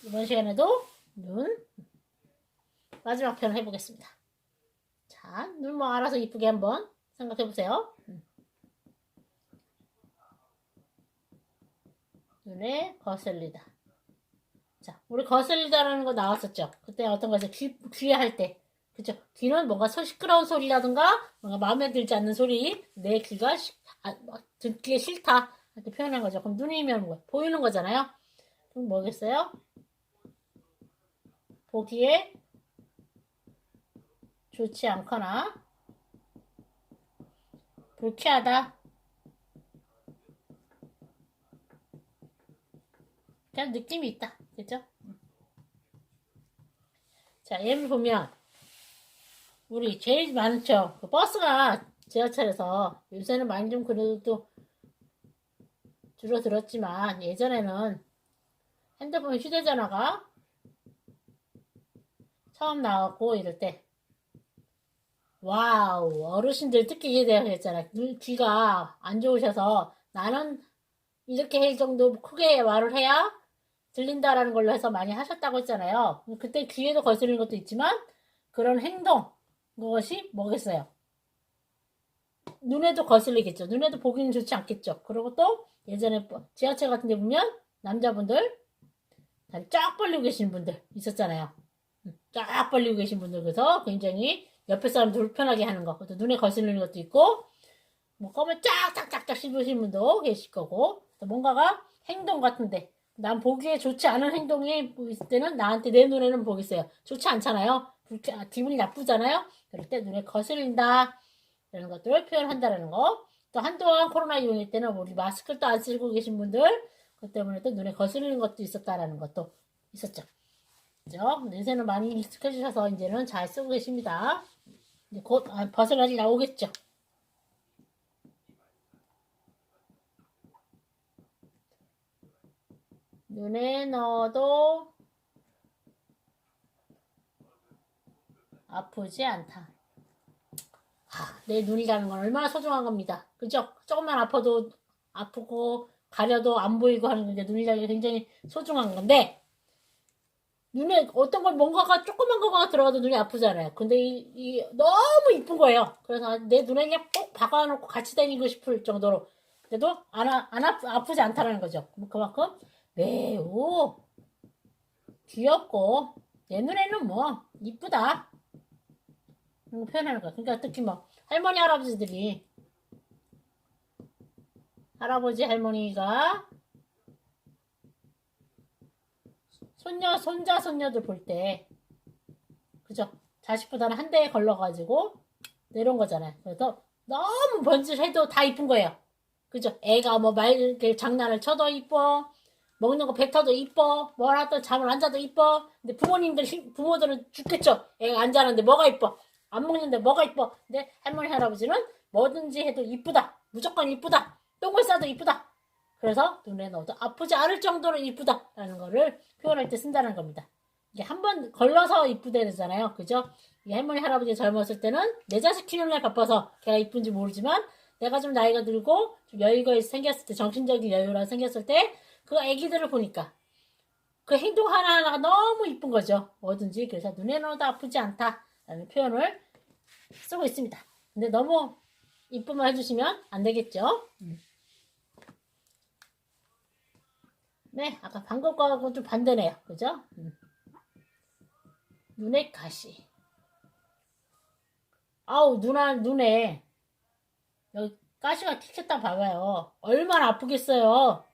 이번 시간에도 눈 마지막 편 해보겠습니다. 자, 눈 뭐 알아서 이쁘게 한번 생각해보세요. 눈에 거슬리다. 자, 우리 거슬리다라는 거 나왔었죠. 그때 어떤 거죠? 귀에 할 때. 그죠? 귀는 뭔가 시끄러운 소리라든가 뭔가 마음에 들지 않는 소리, 내 귀가 듣기에 싫다 이렇게 표현한 거죠. 그럼 눈이면 뭐 보이는 거잖아요. 그럼 뭐겠어요? 보기에 좋지 않거나 불쾌하다. 그냥 느낌이 있다. 그죠? 자, 예를 보면 우리 제일 많죠. 그 버스가 지하철에서 요새는 많이 좀 그래도 줄어들었지만 예전에는 핸드폰 휴대전화가 처음 나왔고 이럴 때 와우 어르신들 특히 얘기했잖아. 귀가 안 좋으셔서 나는 이렇게 할 정도 크게 말을 해야 들린다라는 걸로 해서 많이 하셨다고 했잖아요. 그때 귀에도 거슬리는 것도 있지만 그런 행동 그것이 뭐겠어요? 눈에도 거슬리겠죠. 눈에도 보기는 좋지 않겠죠. 그리고 또 예전에 지하철 같은 데 보면 남자분들 다리 쫙 벌리고 계신 분들 있었잖아요. 쫙 벌리고 계신 분들 그래서 굉장히 옆에 사람 불편하게 하는 거. 그것도 눈에 거슬리는 것도 있고 뭐 껌을 쫙쫙쫙쫙 씹으시는 분도 계실 거고 뭔가가 행동 같은데 난 보기에 좋지 않은 행동이 있을 때는 나한테 내 눈에는 보겠어요. 좋지 않잖아요. 기분이 나쁘잖아요. 그럴 때 눈에 거슬린다 이런 것들을 표현한다는 거. 또 한동안 코로나 이후일 때는 우리 마스크를 또 안 쓰고 계신 분들 그 때문에 또 눈에 거슬리는 것도 있었다라는 것도 있었죠. 그죠? 요새는 많이 익숙해지셔서 이제는 잘 쓰고 계십니다. 이제 곧 벗어날이 나오겠죠. 눈에 넣어도 아프지 않다. 내 눈이라는 건 얼마나 소중한 겁니다. 그죠? 조금만 아파도 아프고 가려도 안 보이고 하는 건데 눈이라는 게 굉장히 소중한 건데 눈에 어떤 걸 뭔가가 조그만 거가 들어가도 눈이 아프잖아요. 근데 너무 이쁜 거예요. 그래서 내 눈에 그냥 꼭 박아놓고 같이 다니고 싶을 정도로 그래도 아프지 않다는 거죠. 그만큼 매우 귀엽고 내 눈에는 뭐 이쁘다 표현하는 거야. 그러니까 특히 뭐 할머니 할아버지들이 할아버지 할머니가 손자 손녀들 볼 때 그죠? 자식보다는 한 대에 걸러가지고 내려온 거잖아요. 그래서 너무 번지해도 다 이쁜 거예요. 그죠? 애가 뭐 장난을 쳐도 이뻐, 먹는 거 뱉어도 이뻐, 뭘 하든 잠을 안 자도 이뻐. 근데 부모들은 죽겠죠? 애가 안 자는데 뭐가 이뻐? 안 먹는데 뭐가 이뻐? 근데 할머니, 할아버지는 뭐든지 해도 이쁘다. 무조건 이쁘다. 똥을 싸도 이쁘다. 그래서 눈에 넣어도 아프지 않을 정도로 이쁘다라는 거를 표현할 때 쓴다는 겁니다. 이게 한번 걸러서 이쁘대잖아요. 그죠? 이 할머니, 할아버지 젊었을 때는 내 자식 키우는 날 바빠서 걔가 이쁜지 모르지만 내가 좀 나이가 들고 좀 여유가 생겼을 때, 정신적인 여유가 생겼을 때 그 애기들을 보니까 그 행동 하나하나가 너무 이쁜 거죠. 뭐든지. 그래서 눈에 넣어도 아프지 않다라는 표현을 쓰고 있습니다. 근데 너무 이쁘만 해주시면 안 되겠죠? 네, 아까 방금 거하고 좀 반대네요. 그죠? 눈에 가시. 아우, 눈에 여기 가시가 튀겼다 봐봐요. 얼마나 아프겠어요.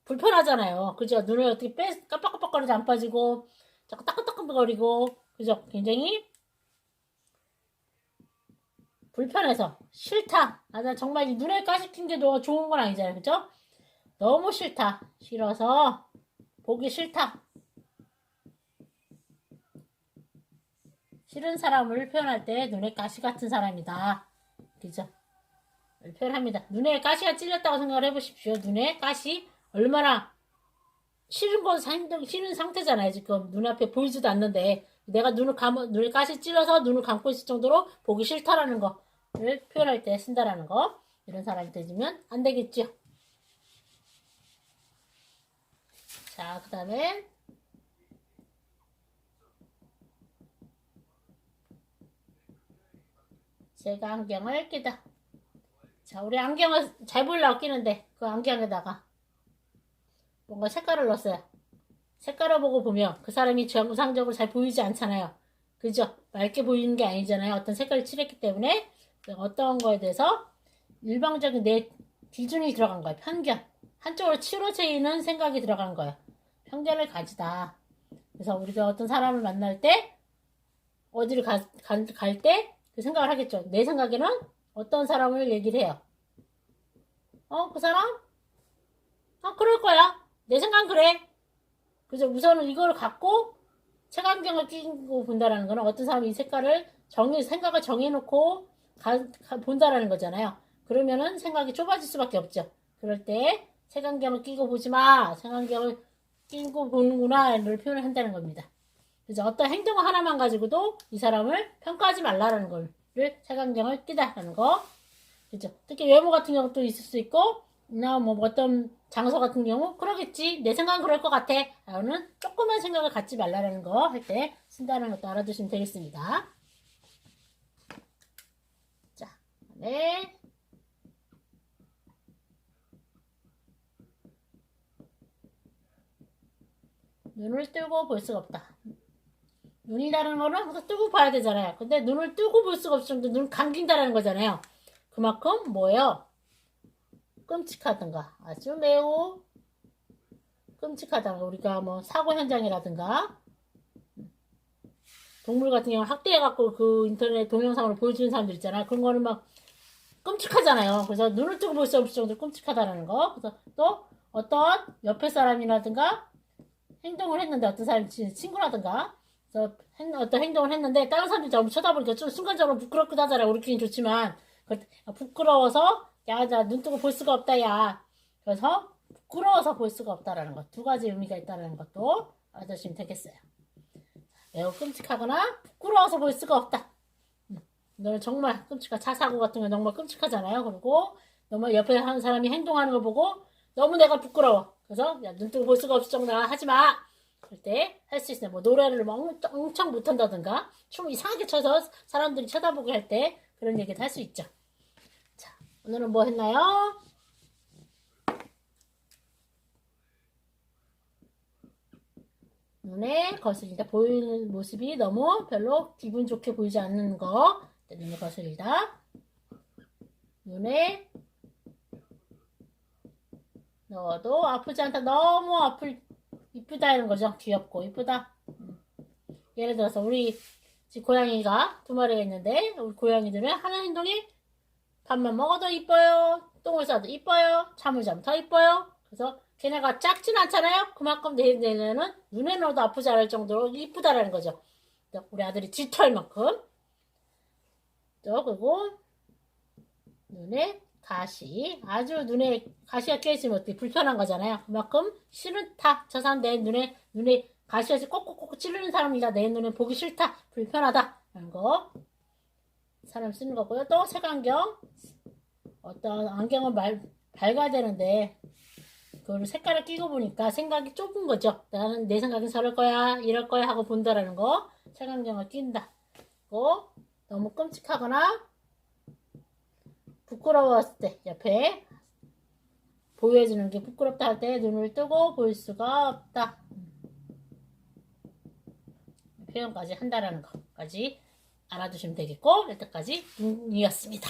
불편하잖아요. 그죠? 눈을 어떻게 깜빡깜빡거리지 안 빠지고, 자꾸 따끔따끔거리고, 그죠? 굉장히 불편해서, 싫다. 나 정말 이 눈에 가시 튄 게 너무 좋은 건 아니잖아요. 그죠? 너무 싫다. 싫어서, 보기 싫다. 싫은 사람을 표현할 때 눈에 가시 같은 사람이다. 그죠? 표현합니다. 눈에 가시가 찔렸다고 생각을 해보십시오. 눈에 가시 얼마나 싫은 상태잖아요. 지금 눈앞에 보이지도 않는데 내가 눈에 가시 찔러서 눈을 감고 있을 정도로 보기 싫다라는 거를 표현할 때 쓴다라는 거. 이런 사람이 되면 안 되겠죠. 자, 그 다음에 색안경을 끼다. 자, 우리 안경을 잘 보이려고 끼는데 그 안경에다가 뭔가 색깔을 넣었어요. 색깔을 보고 보면 그 사람이 정상적으로 잘 보이지 않잖아요. 그죠? 맑게 보이는 게 아니잖아요. 어떤 색깔을 칠했기 때문에 어떤 거에 대해서 일방적인 내 기준이 들어간 거예요. 편견. 한쪽으로 치우쳐 있는 생각이 들어간 거예요. 편견을 가지다. 그래서 우리가 어떤 사람을 만날 때 어디를 갈 때 그 생각을 하겠죠. 내 생각에는 어떤 사람을 얘기를 해요. 그 사람? 그럴 거야. 내 생각은 그래. 그죠? 우선은 이걸 갖고 색안경을 끼고 본다라는 거는 어떤 사람이 이 색깔을 생각을 정해놓고 본다라는 거잖아요. 그러면은 생각이 좁아질 수밖에 없죠. 그럴 때 색안경을 끼고 보지 마. 색안경을 끼고 보는구나를 표현을 한다는 겁니다. 그래서 어떤 행동 하나만 가지고도 이 사람을 평가하지 말라라는 거를 색안경을 끼다라는 거. 그죠? 특히 외모 같은 경우도 있을 수 있고, 나 뭐 어떤 장소 같은 경우 그러겠지. 내 생각은 그럴 것 같아. 라는 조그만 생각을 갖지 말라라는 거 할 때 쓴다는 것도 알아두시면 되겠습니다. 자, 네. 눈을 뜨고 볼 수가 없다. 눈이라는 거는 항상 뜨고 봐야 되잖아요. 근데 눈을 뜨고 볼 수가 없을 정도 눈을 감긴다라는 거잖아요. 그만큼 뭐예요? 끔찍하든가 아주 매우 끔찍하다가 우리가 뭐 사고 현장이라든가 동물 같은 경우 학대해갖고 그 인터넷 동영상으로 보여주는 사람들 있잖아요. 그런 거는 막 끔찍하잖아요. 그래서 눈을 뜨고 볼 수 없을 정도로 끔찍하다는 거. 그래서 또 어떤 옆에 사람이라든가 행동을 했는데 어떤 사람이 친구라든가 그래서 어떤 행동을 했는데 다른 사람들이 너무 쳐다보니까 좀 순간적으로 부끄럽기도 하잖아요. 우리끼리는 좋지만 부끄러워서 야, 나 눈 뜨고 볼 수가 없다, 야. 그래서 부끄러워서 볼 수가 없다라는 것. 두 가지 의미가 있다는 것도 알아두시면 되겠어요. 매우 끔찍하거나 부끄러워서 볼 수가 없다. 너는 정말 끔찍한 차 사고 같은 거 정말 끔찍하잖아요. 그리고 너무 옆에 하는 사람이 행동하는 걸 보고 너무 내가 부끄러워. 그래서 야, 눈 뜨고 볼 수가 없을 정도로 하지 마. 그럴 때 할 수 있어요. 뭐 노래를 막 엄청 못한다든가 춤 이상하게 춰서 사람들이 쳐다보게 할 때 그런 얘기도 할 수 있죠. 자, 오늘은 뭐 했나요? 눈에 거슬리다. 보이는 모습이 너무 별로 기분 좋게 보이지 않는 거. 눈에 거슬리다. 눈에 넣어도 아프지 않다. 너무 이쁘다 이런 거죠. 귀엽고 이쁘다. 예를 들어서 우리 집 고양이가 두 마리가 있는데 우리 고양이들은 하는 행동이 밥만 먹어도 이뻐요. 똥을 싸도 이뻐요. 잠을 자면 더 이뻐요. 그래서 걔네가 작진 않잖아요. 그만큼 얘네는 눈에 넣어도 아프지 않을 정도로 이쁘다라는 거죠. 우리 아들이 짙어할 만큼. 또 그리고 눈에 가시. 아주 눈에 가시가 껴있으면 어떻게 불편한 거잖아요. 그만큼 싫다. 저 사람 내 눈에 가시가 꼭꼭꼭 찌르는 사람이다. 내 눈에 보기 싫다. 불편하다. 라는 거. 사람 쓰는 거고요. 또 색안경. 어떤 안경을 밝아야 되는데 그걸 색깔을 끼고 보니까 생각이 좁은 거죠. 나는 내 생각은 저럴 거야, 이럴 거야 하고 본다라는 거. 색안경을 낀다. 고 너무 끔찍하거나 부끄러웠을 때 옆에 보여주는 게 부끄럽다 할 때 눈을 뜨고 볼 수가 없다. 표현까지 한다라는 것까지 알아두시면 되겠고 여기까지 눈이었습니다.